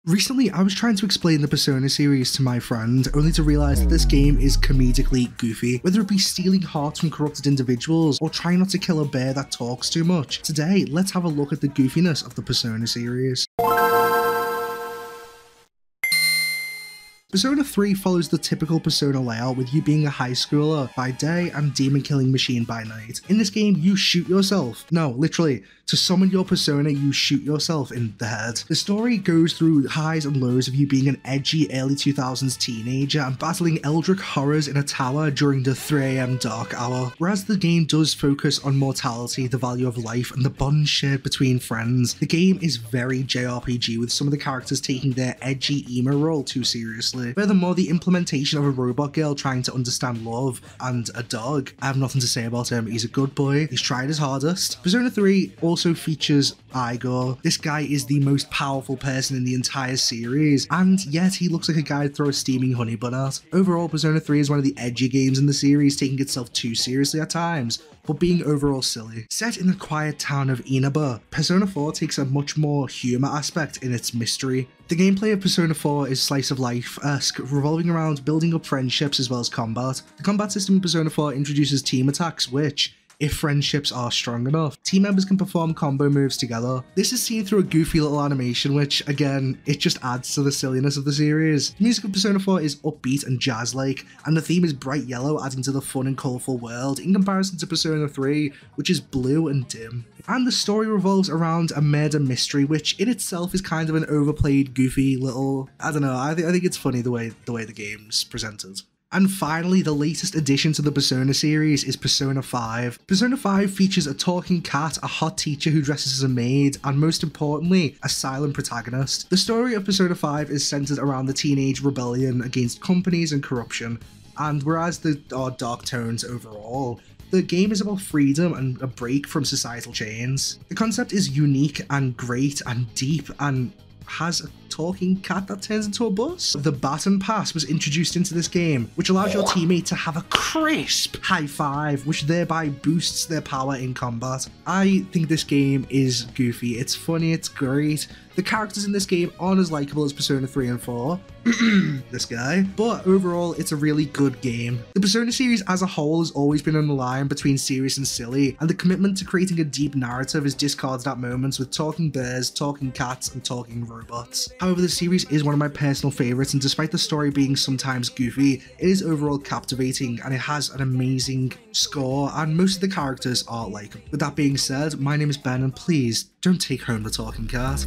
Recently, I was trying to explain the Persona series to my friend, only to realise that this game is comedically goofy. Whether it be stealing hearts from corrupted individuals, or trying not to kill a bear that talks too much. Today, let's have a look at the goofiness of the Persona series. Persona 3 follows the typical Persona layout, with you being a high schooler by day and demon killing machine by night. In this game, you shoot yourself. No, literally, to summon your persona, you shoot yourself in the head. The story goes through highs and lows of you being an edgy early 2000s teenager and battling eldritch horrors in a tower during the 3 AM dark hour. Whereas the game does focus on mortality, the value of life, and the bond shared between friends, the game is very JRPG, with some of the characters taking their edgy emo role too seriously. Furthermore, the implementation of a robot girl trying to understand love and a dog, I have nothing to say about him. He's a good boy, he's tried his hardest. Persona 3 also features Igor. This guy is the most powerful person in the entire series, and yet he looks like a guy to throw a steaming honey bun at. Overall, Persona 3 is one of the edgy games in the series, taking itself too seriously at times, but being overall silly. Set in the quiet town of Inaba, Persona 4 takes a much more humour aspect in its mystery. The gameplay of Persona 4 is slice of life-esque, revolving around building up friendships as well as combat. The combat system in Persona 4 introduces team attacks which, if friendships are strong enough, team members can perform combo moves together. This is seen through a goofy little animation which, again, it just adds to the silliness of the series. The music of Persona 4 is upbeat and jazz-like, and the theme is bright yellow, adding to the fun and colourful world, in comparison to Persona 3, which is blue and dim. And the story revolves around a murder mystery, which in itself is kind of an overplayed, goofy little, I don't know, I think it's funny the way the game's presented. And finally, the latest addition to the Persona series is Persona 5. Persona 5 features a talking cat, a hot teacher who dresses as a maid, and most importantly, a silent protagonist. The story of Persona 5 is centered around the teenage rebellion against companies and corruption, and whereas there are dark tones overall, the game is about freedom and a break from societal chains. The concept is unique and great and deep and has a talking cat that turns into a bus. The baton pass was introduced into this game, which allows your teammate to have a crisp high five, which thereby boosts their power in combat. I think this game is goofy, it's funny, it's great. The characters in this game aren't as likable as Persona 3 and 4, this guy, but overall it's a really good game. The Persona series as a whole has always been on the line between serious and silly, and the commitment to creating a deep narrative is discarded at moments with talking bears, talking cats, and talking robots. However, the series is one of my personal favourites, and despite the story being sometimes goofy, it is overall captivating and it has an amazing score, and most of the characters are likable. With that being said, my name is Ben, and please don't take home the talking cat.